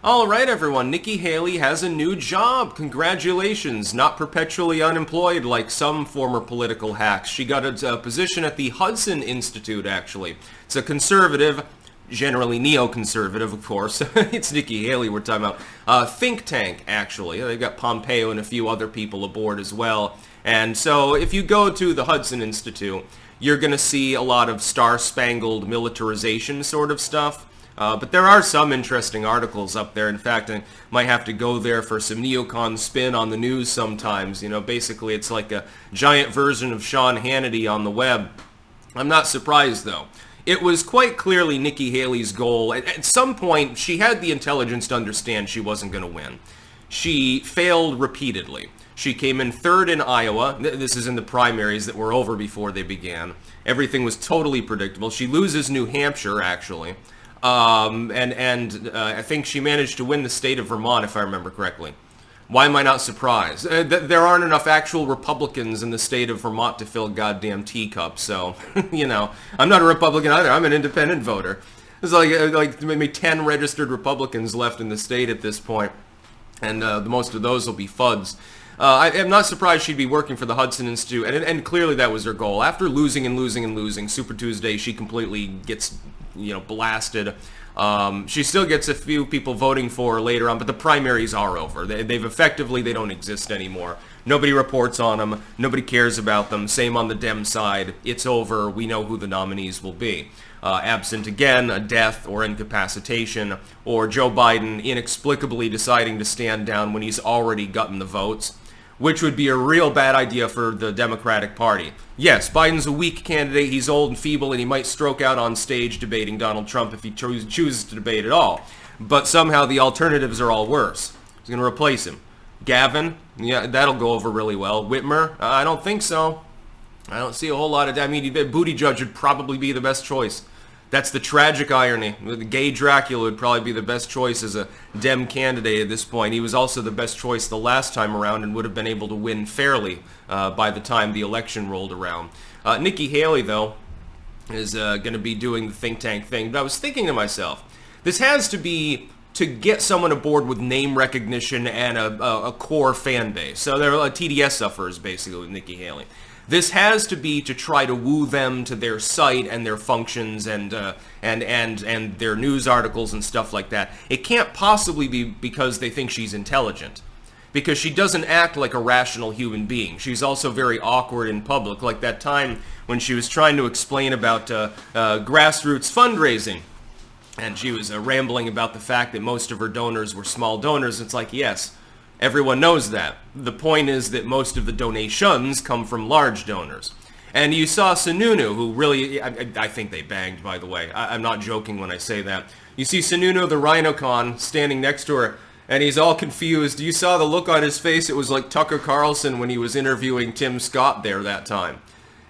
All right, everyone. Nikki Haley has a new job. Congratulations. Not perpetually unemployed like some former political hacks. She got a position at the Hudson Institute, actually. It's a conservative, generally neoconservative, of course. It's Nikki Haley we're talking about. Think tank, actually. They've got Pompeo and a few other people aboard as well. And so if you go to the Hudson Institute, you're going to see a lot of star-spangled militarization sort of stuff. But there are some interesting articles up there. In fact, I might have to go there for some neocon spin on the news sometimes. You know, basically it's like a giant version of Sean Hannity on the web. I'm not surprised, though. It was quite clearly Nikki Haley's goal. At some point, she had the intelligence to understand she wasn't going to win. She failed repeatedly. She came in third in Iowa. This is in the primaries that were over before they began. Everything was totally predictable. She loses New Hampshire, actually. I think she managed to win the state of Vermont, if I remember correctly. Why am I not surprised? There aren't enough actual Republicans in the state of Vermont to fill goddamn teacups, so, you know, I'm not a Republican either. I'm an independent voter. There's like maybe 10 registered Republicans left in the state at this point, and most of those will be FUDs. I am not surprised she'd be working for the Hudson Institute, and clearly that was her goal. After losing and losing and losing, Super Tuesday, she completely gets, you know, blasted. She still gets a few people voting for her later on, but the primaries are over. They've effectively, they don't exist anymore. Nobody reports on them. Nobody cares about them. Same on the Dem side. It's over. We know who the nominees will be. Absent, again, a death or incapacitation, or Joe Biden inexplicably deciding to stand down when he's already gotten the votes, which would be a real bad idea for the Democratic Party. Yes, Biden's a weak candidate, he's old and feeble, and he might stroke out on stage debating Donald Trump if he chooses to debate at all. But somehow the alternatives are all worse. He's going to replace him. Gavin, yeah, that'll go over really well. Whitmer, I don't think so. I don't see a whole lot of... I mean, Buttigieg would probably be the best choice. That's the tragic irony. The gay Dracula would probably be the best choice as a Dem candidate at this point. He was also the best choice the last time around and would have been able to win fairly by the time the election rolled around. Nikki Haley, though, is going to be doing the think tank thing. But I was thinking to myself, this has to be to get someone aboard with name recognition and a core fan base. So they're TDS sufferers, basically, with Nikki Haley. This has to be to try to woo them to their site and their functions and their news articles and stuff like that. It can't possibly be because they think she's intelligent, because she doesn't act like a rational human being. She's also very awkward in public, like that time when she was trying to explain about grassroots fundraising. And she was rambling about the fact that most of her donors were small donors. It's like, yes, everyone knows that. The point is that most of the donations come from large donors. And you saw Sununu, who really, I think they banged, by the way. I'm not joking when I say that. You see Sununu, the rhinocon, standing next to her, and he's all confused. You saw the look on his face. It was like Tucker Carlson when he was interviewing Tim Scott there that time.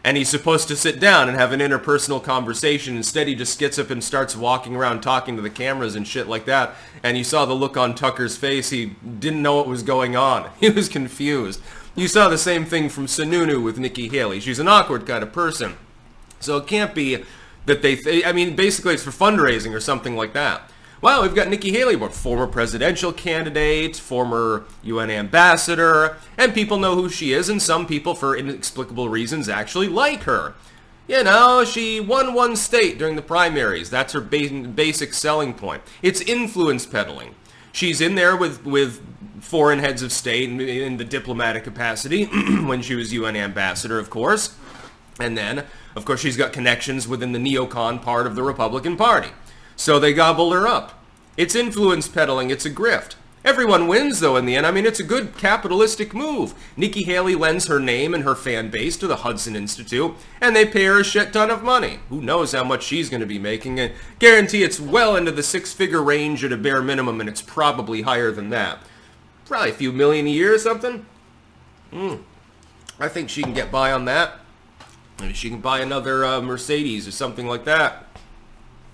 And he's supposed to sit down and have an interpersonal conversation. Instead, he just gets up and starts walking around talking to the cameras and shit like that. And you saw the look on Tucker's face. He didn't know what was going on. He was confused. You saw the same thing from Sununu with Nikki Haley. She's an awkward kind of person. So it can't be that I mean, basically it's for fundraising or something like that. Well, we've got Nikki Haley, former presidential candidate, former UN ambassador, and people know who she is, and some people, for inexplicable reasons, actually like her. You know, she won one state during the primaries. That's her basic selling point. It's influence peddling. She's in there with foreign heads of state in the diplomatic capacity, when she was UN ambassador, of course. And then, of course, she's got connections within the neocon part of the Republican Party. So they gobbled her up. It's influence peddling. It's a grift. Everyone wins, though, in the end. I mean, it's a good capitalistic move. Nikki Haley lends her name and her fan base to the Hudson Institute, and they pay her a shit ton of money. Who knows how much she's going to be making? I guarantee it's well into the six-figure range at a bare minimum, and it's probably higher than that. Probably a few million a year or something. I think she can get by on that. Maybe she can buy another Mercedes or something like that.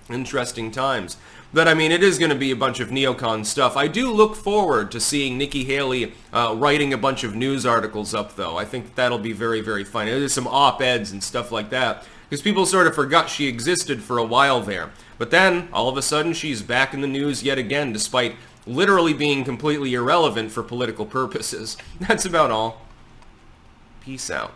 Interesting times. But I mean, it is going to be a bunch of neocon stuff. I do look forward to seeing Nikki Haley writing a bunch of news articles up, though. I think that'll be very, very fun. There's some op-eds and stuff like that, because people sort of forgot she existed for a while there. But then, all of a sudden, she's back in the news yet again, despite literally being completely irrelevant for political purposes. That's about all. Peace out.